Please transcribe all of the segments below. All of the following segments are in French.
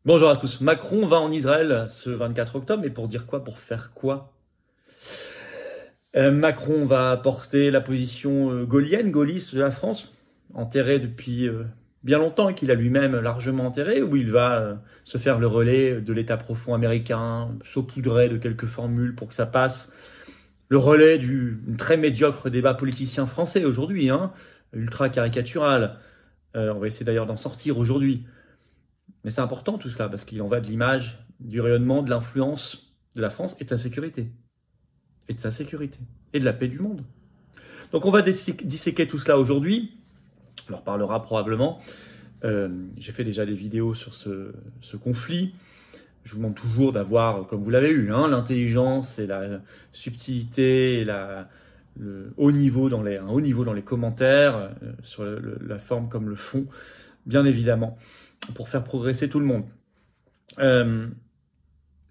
Bonjour à tous. Macron va en Israël ce 24 octobre, mais pour dire quoi? Pour faire quoi? Macron va porter la position gaulliste de la France, enterrée depuis bien longtemps et qu'il a lui-même largement enterrée, où il va se faire le relais de l'État profond américain, saupoudrer de quelques formules pour que ça passe. Le relais du très médiocre débat politicien français aujourd'hui, hein, ultra caricatural. On va essayer d'ailleurs d'en sortir aujourd'hui. Mais c'est important tout cela, parce qu'il en va de l'image, du rayonnement, de l'influence de la France et de sa sécurité. Et de sa sécurité. Et de la paix du monde. Donc on va disséquer tout cela aujourd'hui. On en reparlera probablement. J'ai fait déjà des vidéos sur ce conflit. Je vous demande toujours d'avoir, comme vous l'avez eu, hein, l'intelligence et la subtilité et le haut niveau dans les commentaires, sur la forme comme le fond, bien évidemment, pour faire progresser tout le monde.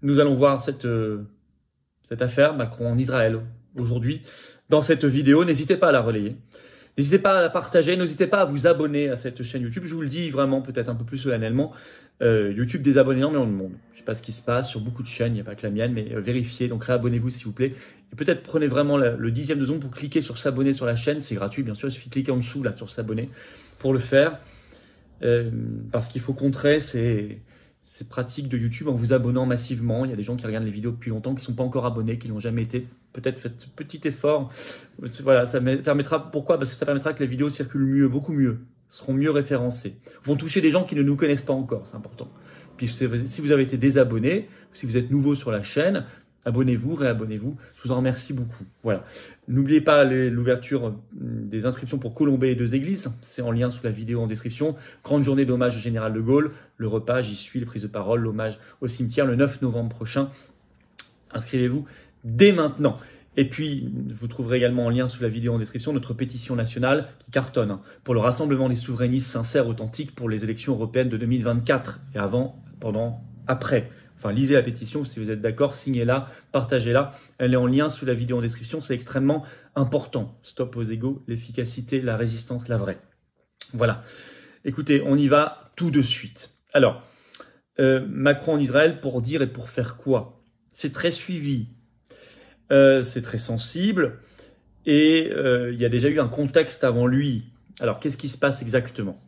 Nous allons voir cette affaire Macron en Israël aujourd'hui dans cette vidéo. N'hésitez pas à la relayer. N'hésitez pas à la partager. N'hésitez pas à vous abonner à cette chaîne YouTube. Je vous le dis vraiment, peut-être un peu plus solennellement. YouTube désabonne énormément de monde. Je ne sais pas ce qui se passe sur beaucoup de chaînes. Il n'y a pas que la mienne, mais vérifiez. Donc réabonnez-vous s'il vous plaît. Et peut-être prenez vraiment le 10e de seconde pour cliquer sur s'abonner sur la chaîne. C'est gratuit, bien sûr. Il suffit de cliquer en dessous là sur s'abonner pour le faire. Parce qu'il faut contrer ces pratiques de YouTube en vous abonnant massivement. Il y a des gens qui regardent les vidéos depuis longtemps, qui ne sont pas encore abonnés, qui n'ont jamais été. Peut-être faites ce petit effort. Voilà, ça permettra. Pourquoi? Parce que ça permettra que les vidéos circulent mieux, beaucoup mieux, seront mieux référencées, vont toucher des gens qui ne nous connaissent pas encore, c'est important. Puis si vous avez été désabonné, si vous êtes nouveau sur la chaîne, abonnez-vous, réabonnez-vous. Je vous en remercie beaucoup. Voilà. N'oubliez pas l'ouverture des inscriptions pour Colombey et deux églises. C'est en lien sous la vidéo en description. Grande journée d'hommage au général de Gaulle. Le repas, j'y suis, les prises de parole, l'hommage au cimetière le 9 novembre prochain. Inscrivez-vous dès maintenant. Et puis, vous trouverez également en lien sous la vidéo en description notre pétition nationale qui cartonne pour le rassemblement des souverainistes sincères, authentiques pour les élections européennes de 2024 et avant, pendant, après. Enfin, lisez la pétition si vous êtes d'accord, signez-la, partagez-la. Elle est en lien sous la vidéo en description, c'est extrêmement important. Stop aux égos, l'efficacité, la résistance, la vraie. Voilà. Écoutez, on y va tout de suite. Alors, Macron en Israël pour dire et pour faire quoi? C'est très suivi, c'est très sensible et il y a déjà eu un contexte avant lui. Alors, qu'est-ce qui se passe exactement?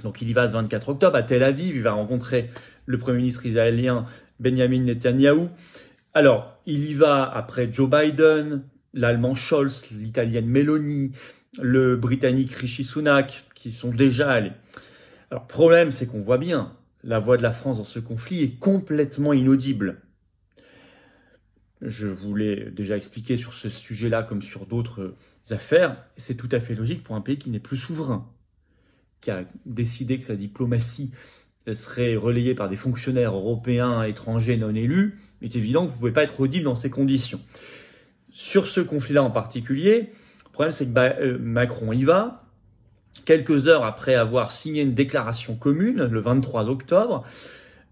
Donc, il y va ce 24 octobre à Tel Aviv, il va rencontrer le Premier ministre israélien Benjamin Netanyahou. Alors, il y va après Joe Biden, l'Allemand Scholz, l'Italienne Meloni, le Britannique Rishi Sunak, qui sont déjà allés. Alors, le problème, c'est qu'on voit bien, la voix de la France dans ce conflit est complètement inaudible. Je vous l'ai déjà expliqué sur ce sujet-là comme sur d'autres affaires. C'est tout à fait logique pour un pays qui n'est plus souverain, qui a décidé que sa diplomatie serait relayée par des fonctionnaires européens étrangers non élus. Il est évident que vous ne pouvez pas être audible dans ces conditions. Sur ce conflit-là en particulier, le problème c'est que Macron y va, quelques heures après avoir signé une déclaration commune, le 23 octobre,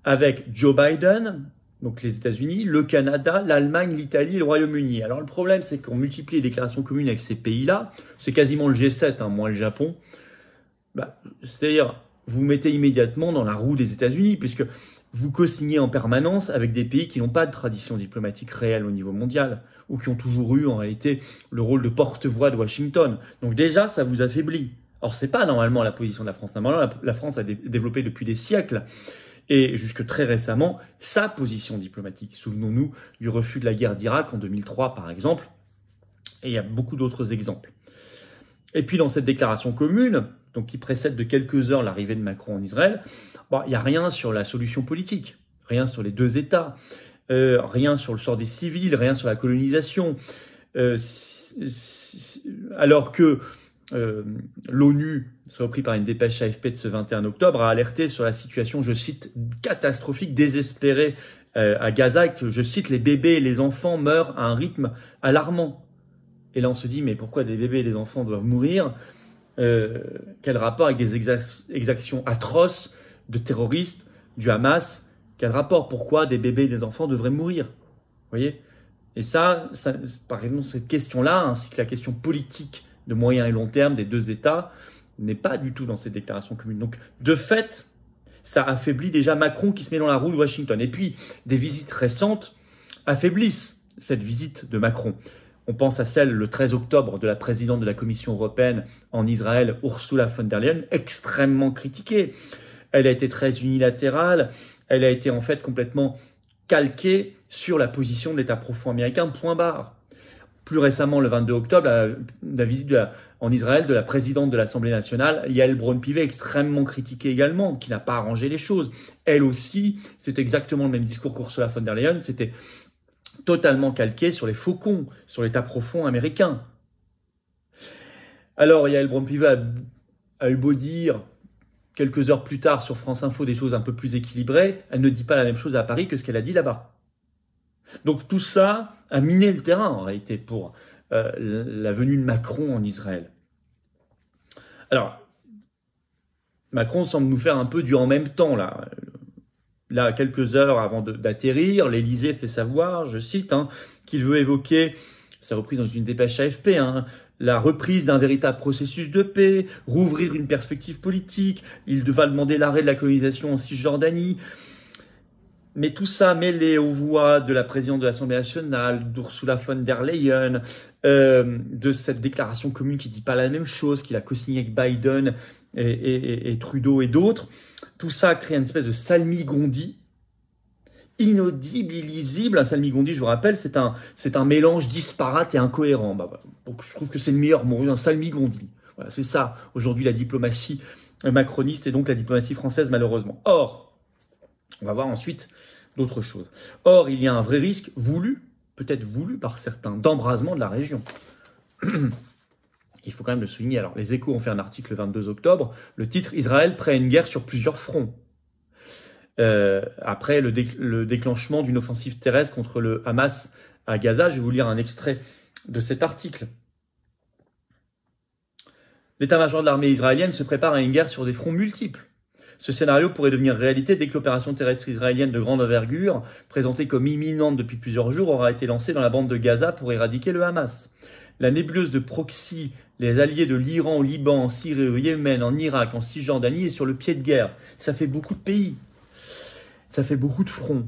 avec Joe Biden, donc les États-Unis, le Canada, l'Allemagne, l'Italie et le Royaume-Uni. Alors le problème, c'est qu'on multiplie les déclarations communes avec ces pays-là. C'est quasiment le G7, hein, moins le Japon. C'est-à-dire, vous mettez immédiatement dans la roue des États-Unis, puisque vous co-signez en permanence avec des pays qui n'ont pas de tradition diplomatique réelle au niveau mondial, ou qui ont toujours eu en réalité le rôle de porte-voix de Washington. Donc déjà, ça vous affaiblit. Or, c'est pas normalement la position de la France. Normalement, la France a développé depuis des siècles, et jusque très récemment, sa position diplomatique. Souvenons-nous du refus de la guerre d'Irak en 2003, par exemple, et il y a beaucoup d'autres exemples. Et puis dans cette déclaration commune, donc qui précède de quelques heures l'arrivée de Macron en Israël, il n'y a rien sur la solution politique, rien sur les deux États, rien sur le sort des civils, rien sur la colonisation, alors que l'ONU, c'est repris par une dépêche AFP de ce 21 octobre, a alerté sur la situation, je cite, catastrophique, désespérée à Gaza, et que, je cite, les bébés et les enfants meurent à un rythme alarmant. Et là, on se dit, mais pourquoi des bébés et des enfants doivent mourir? Quel rapport avec des exactions atroces de terroristes, du Hamas? Quel rapport? Pourquoi des bébés et des enfants devraient mourir? Vous voyez? Et ça, par exemple, cette question-là, ainsi que la question politique de moyen et long terme des deux États, n'est pas du tout dans ces déclarations communes. Donc, de fait, Ça affaiblit déjà Macron qui se met dans la roue de Washington. Et puis, des visites récentes affaiblissent cette visite de Macron. On pense à celle le 13 octobre de la présidente de la Commission européenne en Israël, Ursula von der Leyen, extrêmement critiquée. Elle a été très unilatérale, elle a été en fait complètement calquée sur la position de l'État profond américain, point barre. Plus récemment, le 22 octobre, la visite en Israël de la présidente de l'Assemblée nationale, Yael Braun-Pivet, extrêmement critiquée également, qui n'a pas arrangé les choses. Elle aussi, c'est exactement le même discours qu'Ursula von der Leyen, c'était totalement calqué sur les faucons, sur l'État profond américain. Alors, Yael Braun-Pivet a eu beau dire, quelques heures plus tard sur France Info, des choses un peu plus équilibrées, elle ne dit pas la même chose à Paris que ce qu'elle a dit là-bas. Donc tout ça a miné le terrain en réalité pour la venue de Macron en Israël. Alors, Macron semble nous faire un peu du en même temps là. Là, quelques heures avant d'atterrir, l'Élysée fait savoir, je cite, qu'il veut évoquer, c'est repris dans une dépêche AFP, la reprise d'un véritable processus de paix, rouvrir une perspective politique, il va demander l'arrêt de la colonisation en Cisjordanie. Mais tout ça mêlé aux voix de la présidente de l'Assemblée nationale, d'Ursula von der Leyen, de cette déclaration commune qui ne dit pas la même chose, qu'il a co-signée avec Biden et Trudeau et d'autres, tout ça crée une espèce de salmigondi, inaudible, illisible. Un salmigondi, je vous rappelle, c'est un mélange disparate et incohérent. Donc je trouve que c'est le meilleur mot, un salmigondi. Voilà, c'est ça, aujourd'hui, la diplomatie macroniste et donc la diplomatie française, malheureusement. Or, on va voir ensuite d'autres choses. Or, il y a un vrai risque voulu, peut-être voulu par certains, d'embrasement de la région. Il faut quand même le souligner. Alors, les Échos ont fait un article le 22 octobre, le titre « Israël prêt à une guerre sur plusieurs fronts ». Après le déclenchement d'une offensive terrestre contre le Hamas à Gaza, je vais vous lire un extrait de cet article. L'état-major de l'armée israélienne se prépare à une guerre sur des fronts multiples. Ce scénario pourrait devenir réalité dès que l'opération terrestre israélienne de grande envergure, présentée comme imminente depuis plusieurs jours, aura été lancée dans la bande de Gaza pour éradiquer le Hamas. La nébuleuse de proxy, les alliés de l'Iran au Liban, en Syrie, au Yémen, en Irak, en Cisjordanie est sur le pied de guerre. Ça fait beaucoup de pays. Ça fait beaucoup de fronts.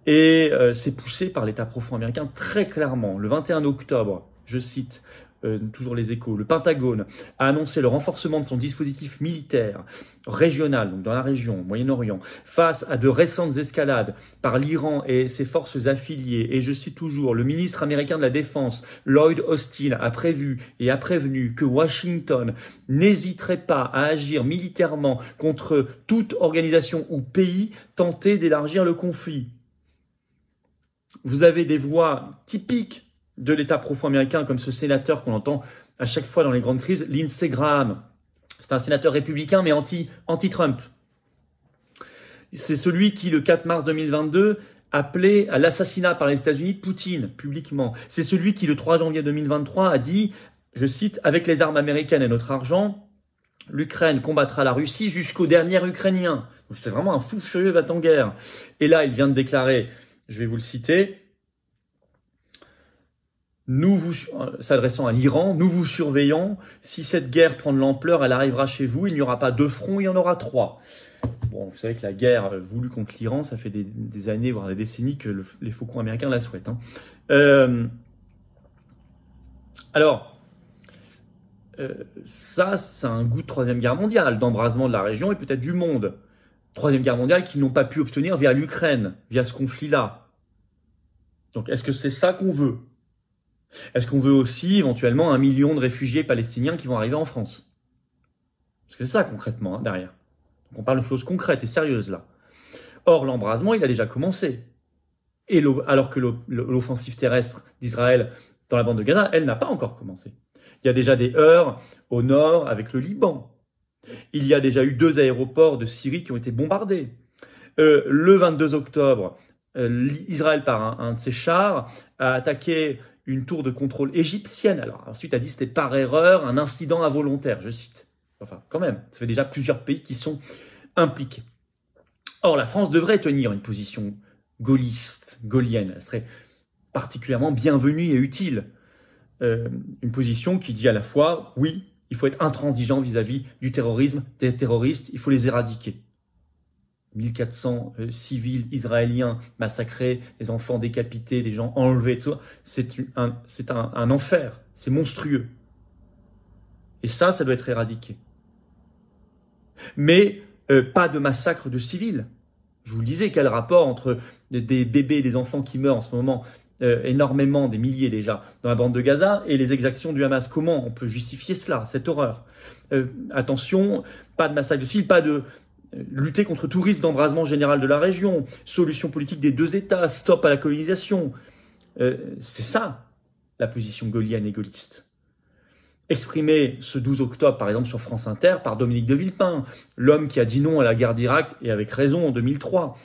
Et c'est poussé par l'État profond américain très clairement. Le 21 octobre, je cite, toujours les Échos, le Pentagone a annoncé le renforcement de son dispositif militaire régional, donc dans la région, au Moyen-Orient, face à de récentes escalades par l'Iran et ses forces affiliées. Et je cite toujours, le ministre américain de la Défense, Lloyd Austin, a prévu et a prévenu que Washington n'hésiterait pas à agir militairement contre toute organisation ou pays tenté d'élargir le conflit. Vous avez des voix typiques de l'État profond américain, comme ce sénateur qu'on entend à chaque fois dans les grandes crises, Lindsey Graham. C'est un sénateur républicain, mais anti-Trump. C'est celui qui, le 4 mars 2022, appelait à l'assassinat par les États-Unis de Poutine, publiquement. C'est celui qui, le 3 janvier 2023, a dit, je cite, « Avec les armes américaines et notre argent, l'Ukraine combattra la Russie jusqu'au dernier Ukrainien. » Donc c'est vraiment un fou furieux va-t-en-guerre. Et là, il vient de déclarer, je vais vous le citer, s'adressant à l'Iran, nous vous surveillons. Si cette guerre prend de l'ampleur, elle arrivera chez vous. Il n'y aura pas 2 fronts, il y en aura 3. Bon, vous savez que la guerre voulue contre l'Iran, ça fait des années, voire des décennies que les faucons américains la souhaitent. Ça, c'est un goût de Troisième Guerre mondiale, d'embrasement de la région et peut-être du monde. Troisième Guerre mondiale qu'ils n'ont pas pu obtenir via l'Ukraine, via ce conflit-là. Donc, est-ce que c'est ça qu'on veut ? Est-ce qu'on veut aussi, éventuellement, 1 million de réfugiés palestiniens qui vont arriver en France? Parce que c'est ça, concrètement, derrière. Donc, on parle de choses concrètes et sérieuses, là. Or, l'embrasement, il a déjà commencé. Et alors que l'offensive terrestre d'Israël dans la bande de Gaza, elle n'a pas encore commencé. Il y a déjà des heurts au nord avec le Liban. Il y a déjà eu 2 aéroports de Syrie qui ont été bombardés. Le 22 octobre, Israël, par un de ses chars, a attaqué une tour de contrôle égyptienne. Alors ensuite, a dit que c'était par erreur un incident involontaire, je cite. Enfin, quand même, ça fait déjà plusieurs pays qui sont impliqués. Or, la France devrait tenir une position gaulliste, gaullienne. Elle serait particulièrement bienvenue et utile. Une position qui dit à la fois, oui, il faut être intransigeant vis-à-vis du terrorisme, des terroristes, il faut les éradiquer. 1400 civils israéliens massacrés, des enfants décapités, des gens enlevés, tout ça. C'est un enfer, c'est monstrueux. Et ça doit être éradiqué. Mais pas de massacre de civils. Je vous le disais, quel rapport entre des bébés, des enfants qui meurent en ce moment, énormément, des milliers déjà, dans la bande de Gaza, et les exactions du Hamas. Comment on peut justifier cela, cette horreur? Attention, pas de massacre de civils, pas de lutter contre tout risque d'embrasement général de la région, solution politique des deux États, stop à la colonisation. C'est ça, la position gaullienne et gaulliste. Exprimé ce 12 octobre, par exemple, sur France Inter, par Dominique de Villepin, l'homme qui a dit non à la guerre d'Irak, et avec raison, en 2003.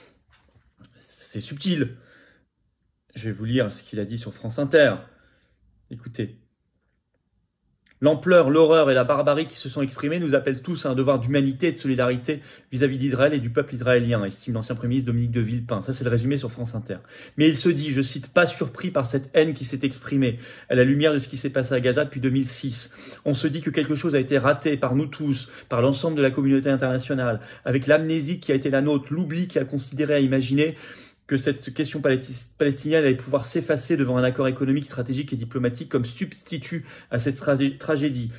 C'est subtil. Je vais vous lire ce qu'il a dit sur France Inter. Écoutez. L'ampleur, l'horreur et la barbarie qui se sont exprimées nous appellent tous à un devoir d'humanité et de solidarité vis-à-vis d'Israël et du peuple israélien, estime l'ancien Premier ministre Dominique de Villepin. Ça, c'est le résumé sur France Inter. Mais il se dit, je cite, pas surpris par cette haine qui s'est exprimée à la lumière de ce qui s'est passé à Gaza depuis 2006. On se dit que quelque chose a été raté par nous tous, par l'ensemble de la communauté internationale, avec l'amnésie qui a été la nôtre, l'oubli qui a considéré à imaginer que cette question palestinienne allait pouvoir s'effacer devant un accord économique, stratégique et diplomatique comme substitut à cette tragédie.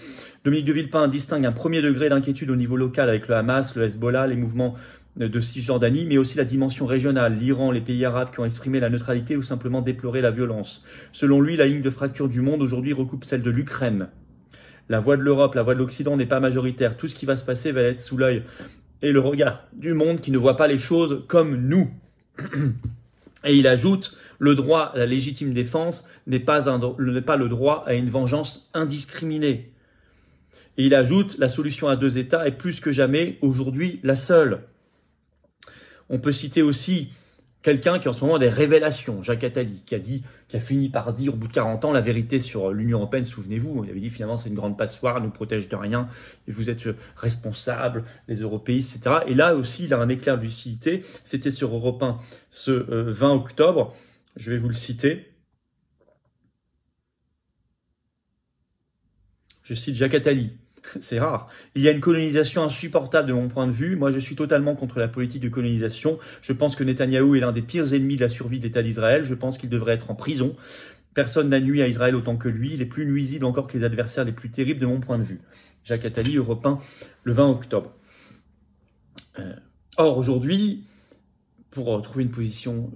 Dominique de Villepin distingue un premier degré d'inquiétude au niveau local avec le Hamas, le Hezbollah, les mouvements de Cisjordanie, mais aussi la dimension régionale, l'Iran, les pays arabes qui ont exprimé la neutralité ou simplement déploré la violence. Selon lui, la ligne de fracture du monde aujourd'hui recoupe celle de l'Ukraine. La voix de l'Europe, la voix de l'Occident n'est pas majoritaire. Tout ce qui va se passer va être sous l'œil et le regard du monde qui ne voit pas les choses comme nous. Et il ajoute, le droit à la légitime défense n'est pas le droit à une vengeance indiscriminée. Et il ajoute, la solution à deux États est plus que jamais aujourd'hui la seule. On peut citer aussi quelqu'un qui en ce moment a des révélations, Jacques Attali, qui a fini par dire au bout de 40 ans la vérité sur l'Union européenne, souvenez-vous, il avait dit finalement c'est une grande passoire, elle nous protège de rien, et vous êtes responsables, les européistes, etc. Et là aussi, il a un éclair de lucidité, c'était sur Europe 1 ce 20 octobre, je vais vous le citer. Je cite Jacques Attali. C'est rare. Il y a une colonisation insupportable de mon point de vue. Moi, je suis totalement contre la politique de colonisation. Je pense que Netanyahou est l'un des pires ennemis de la survie de l'État d'Israël. Je pense qu'il devrait être en prison. Personne n'a nui à Israël autant que lui. Il est plus nuisible encore que les adversaires les plus terribles de mon point de vue. Jacques Attali, Europe 1, le 20 octobre. Or, aujourd'hui, pour trouver une position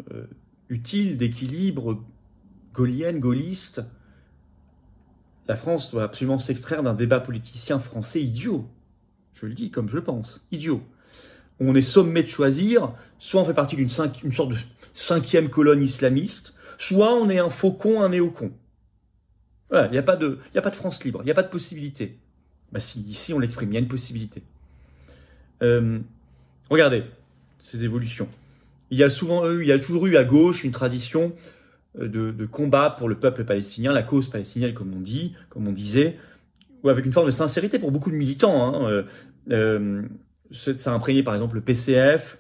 utile, d'équilibre, gaullienne, gaulliste, la France doit absolument s'extraire d'un débat politicien français idiot. Je le dis comme je le pense, idiot. On est sommé de choisir, soit on fait partie d'une sorte de cinquième colonne islamiste, soit on est un faucon, un néocon. Voilà, il n'y a pas de France libre, il n'y a pas de possibilité. Bah si, ici on l'exprime, il y a une possibilité. Regardez ces évolutions. Il y a toujours eu à gauche une tradition de combat pour le peuple palestinien, la cause palestinienne, comme on disait, ou avec une forme de sincérité pour beaucoup de militants. Ça a imprégné par exemple le PCF,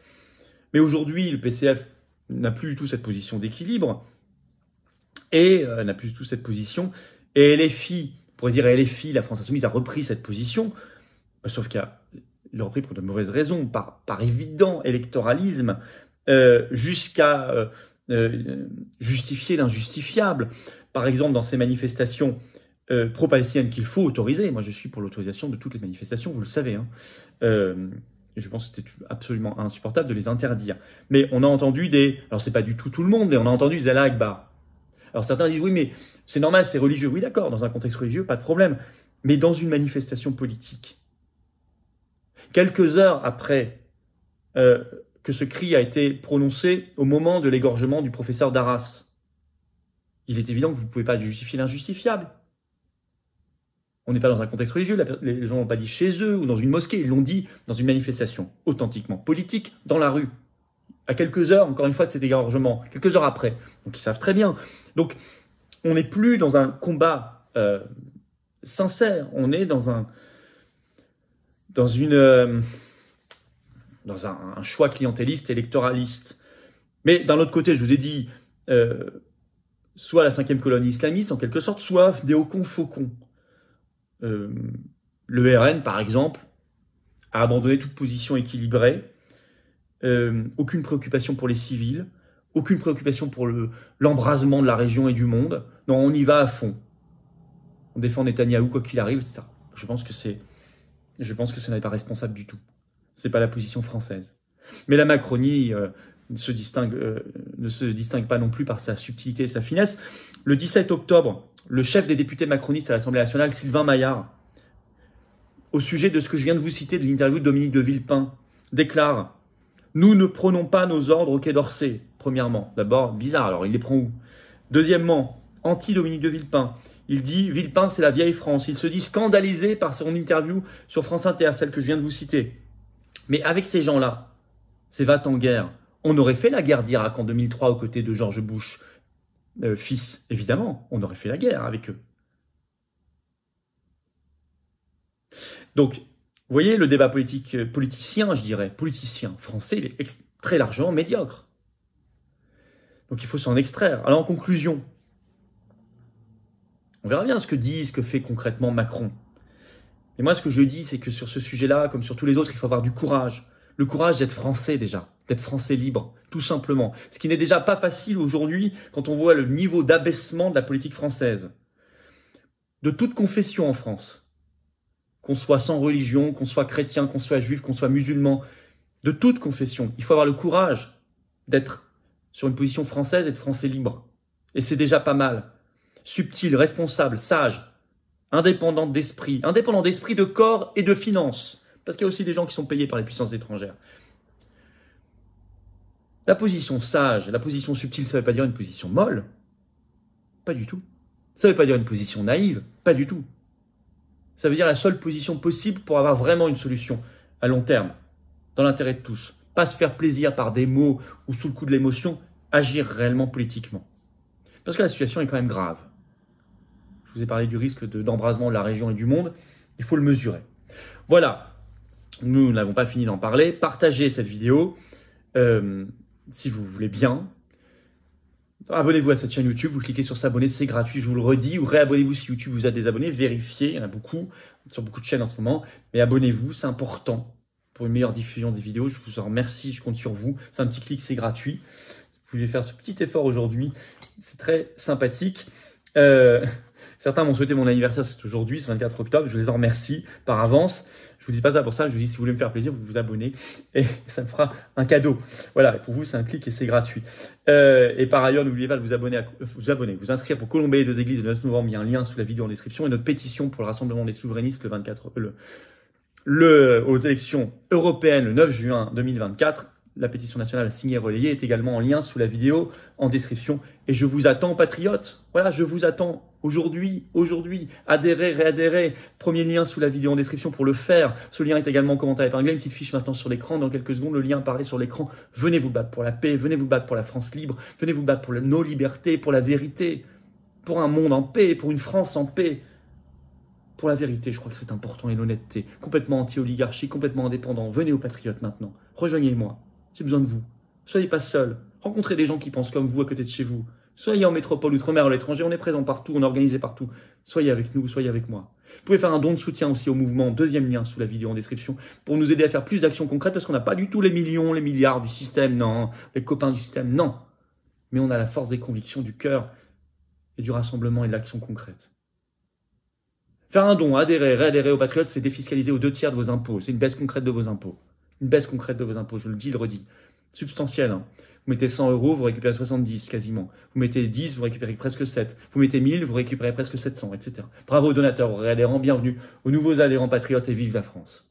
mais aujourd'hui le PCF n'a plus du tout cette position d'équilibre, et n'a plus du tout cette position, et LFI, on pourrait dire LFI, la France Insoumise a repris cette position, sauf qu'il a repris pour de mauvaises raisons, par évident électoralisme, jusqu'à justifier l'injustifiable. Par exemple, dans ces manifestations pro-palestiniennes qu'il faut autoriser, moi je suis pour l'autorisation de toutes les manifestations, vous le savez, hein. Je pense que c'était absolument insupportable de les interdire. Mais on a entendu alors c'est pas du tout le monde, mais on a entendu des Allah Akbar. Alors certains disent oui, mais c'est normal, c'est religieux. Oui, d'accord, dans un contexte religieux, pas de problème. Mais dans une manifestation politique, quelques heures après que ce cri a été prononcé au moment de l'égorgement du professeur Darras, il est évident que vous ne pouvez pas justifier l'injustifiable. On n'est pas dans un contexte religieux, les gens l'ont pas dit chez eux ou dans une mosquée, ils l'ont dit dans une manifestation authentiquement politique, dans la rue, à quelques heures, encore une fois, de cet égorgement, quelques heures après. Donc ils savent très bien. Donc on n'est plus dans un combat sincère, on est dans un choix clientéliste, électoraliste. Mais d'un autre côté, je vous ai dit, soit la cinquième colonne islamiste, en quelque sorte, soit des faucons. Le RN, par exemple, a abandonné toute position équilibrée. aucune préoccupation pour les civils, aucune préoccupation pour l'embrasement de la région et du monde. Non, on y va à fond. On défend Netanyahou quoi qu'il arrive, etc. Je pense que ça n'est pas responsable du tout. C'est pas la position française. Mais la Macronie ne se distingue pas non plus par sa subtilité et sa finesse. Le 17 octobre, le chef des députés macronistes à l'Assemblée nationale, Sylvain Maillard, au sujet de ce que je viens de vous citer de l'interview de Dominique de Villepin, déclare « Nous ne prenons pas nos ordres au Quai d'Orsay ». Premièrement, d'abord, bizarre, alors il les prend où? Deuxièmement, anti-Dominique de Villepin. Il dit « Villepin, c'est la vieille France ». Il se dit scandalisé par son interview sur France Inter, celle que je viens de vous citer. Mais avec ces gens-là, c'est va-t-en-guerre. On aurait fait la guerre d'Irak en 2003 aux côtés de George Bush, fils. Évidemment, on aurait fait la guerre avec eux. Donc, vous voyez, le débat politicien français, il est très largement médiocre. Donc il faut s'en extraire. Alors en conclusion, on verra bien ce que fait concrètement Macron. Et moi, ce que je dis, c'est que sur ce sujet-là, comme sur tous les autres, il faut avoir du courage. Le courage d'être français déjà, d'être français libre, tout simplement. Ce qui n'est déjà pas facile aujourd'hui quand on voit le niveau d'abaissement de la politique française. De toute confession en France. Qu'on soit sans religion, qu'on soit chrétien, qu'on soit juif, qu'on soit musulman, de toute confession. Il faut avoir le courage d'être sur une position française et de français libre. Et c'est déjà pas mal. Subtil, responsable, sage, indépendant d'esprit, de corps et de finances. Parce qu'il y a aussi des gens qui sont payés par les puissances étrangères. La position sage, la position subtile, ça ne veut pas dire une position molle. Pas du tout. Ça ne veut pas dire une position naïve. Pas du tout. Ça veut dire la seule position possible pour avoir vraiment une solution à long terme, dans l'intérêt de tous. Pas se faire plaisir par des mots ou sous le coup de l'émotion, agir réellement politiquement. Parce que la situation est quand même grave. Je vous ai parlé du risque d'embrasement de la région et du monde. Il faut le mesurer. Voilà. Nous n'avons pas fini d'en parler. Partagez cette vidéo si vous voulez bien. Abonnez-vous à cette chaîne YouTube, vous cliquez sur s'abonner, c'est gratuit, je vous le redis, ou réabonnez-vous si YouTube vous a désabonné, vérifiez, il y en a beaucoup, sur beaucoup de chaînes en ce moment, mais abonnez-vous, c'est important pour une meilleure diffusion des vidéos, je vous en remercie, je compte sur vous, c'est un petit clic, c'est gratuit. Vous pouvez faire ce petit effort aujourd'hui, c'est très sympathique. Certains m'ont souhaité mon anniversaire, c'est aujourd'hui, c'est 24 octobre, je les en remercie par avance. Je vous dis pas ça pour ça, je vous dis si vous voulez me faire plaisir, vous vous abonnez et ça me fera un cadeau. Voilà, pour vous c'est un clic et c'est gratuit. Et par ailleurs, n'oubliez pas de vous abonner, vous inscrire pour Colombey et 2 églises le 9 novembre, il y a un lien sous la vidéo en description et notre pétition pour le rassemblement des souverainistes aux élections européennes le 9 juin 2024. La pétition nationale signée et relayée est également en lien sous la vidéo en description. Et je vous attends, patriotes. Voilà, je vous attends aujourd'hui. Adhérez, réadhérez. Premier lien sous la vidéo en description pour le faire. Ce lien est également en commentaire épinglé. Une petite fiche maintenant sur l'écran. Dans quelques secondes, le lien apparaît sur l'écran. Venez vous battre pour la paix. Venez vous battre pour la France libre. Venez vous battre pour nos libertés, pour la vérité. Pour un monde en paix, pour une France en paix. Pour la vérité, je crois que c'est important et l'honnêteté. Complètement anti-oligarchie, complètement indépendant. Venez aux patriotes maintenant. Rejoignez-moi. J'ai besoin de vous. Soyez pas seuls. Rencontrez des gens qui pensent comme vous à côté de chez vous. Soyez en métropole, outre-mer, à l'étranger. On est présent partout, on est organisé partout. Soyez avec nous, soyez avec moi. Vous pouvez faire un don de soutien aussi au mouvement. Deuxième lien sous la vidéo en description pour nous aider à faire plus d'actions concrètes parce qu'on n'a pas du tout les millions, les milliards du système, non. Les copains du système, non. Mais on a la force des convictions, du cœur et du rassemblement et de l'action concrète. Faire un don, adhérer, réadhérer aux patriotes, c'est défiscaliser aux 2/3 de vos impôts. C'est une baisse concrète de vos impôts. Une baisse concrète de vos impôts, je le dis, le redis. Substantielle. Hein. Vous mettez 100 €, vous récupérez 70 quasiment. Vous mettez 10, vous récupérez presque 7. Vous mettez 1000, vous récupérez presque 700, etc. Bravo aux donateurs, aux réadhérents, bienvenue aux nouveaux adhérents patriotes et vive la France.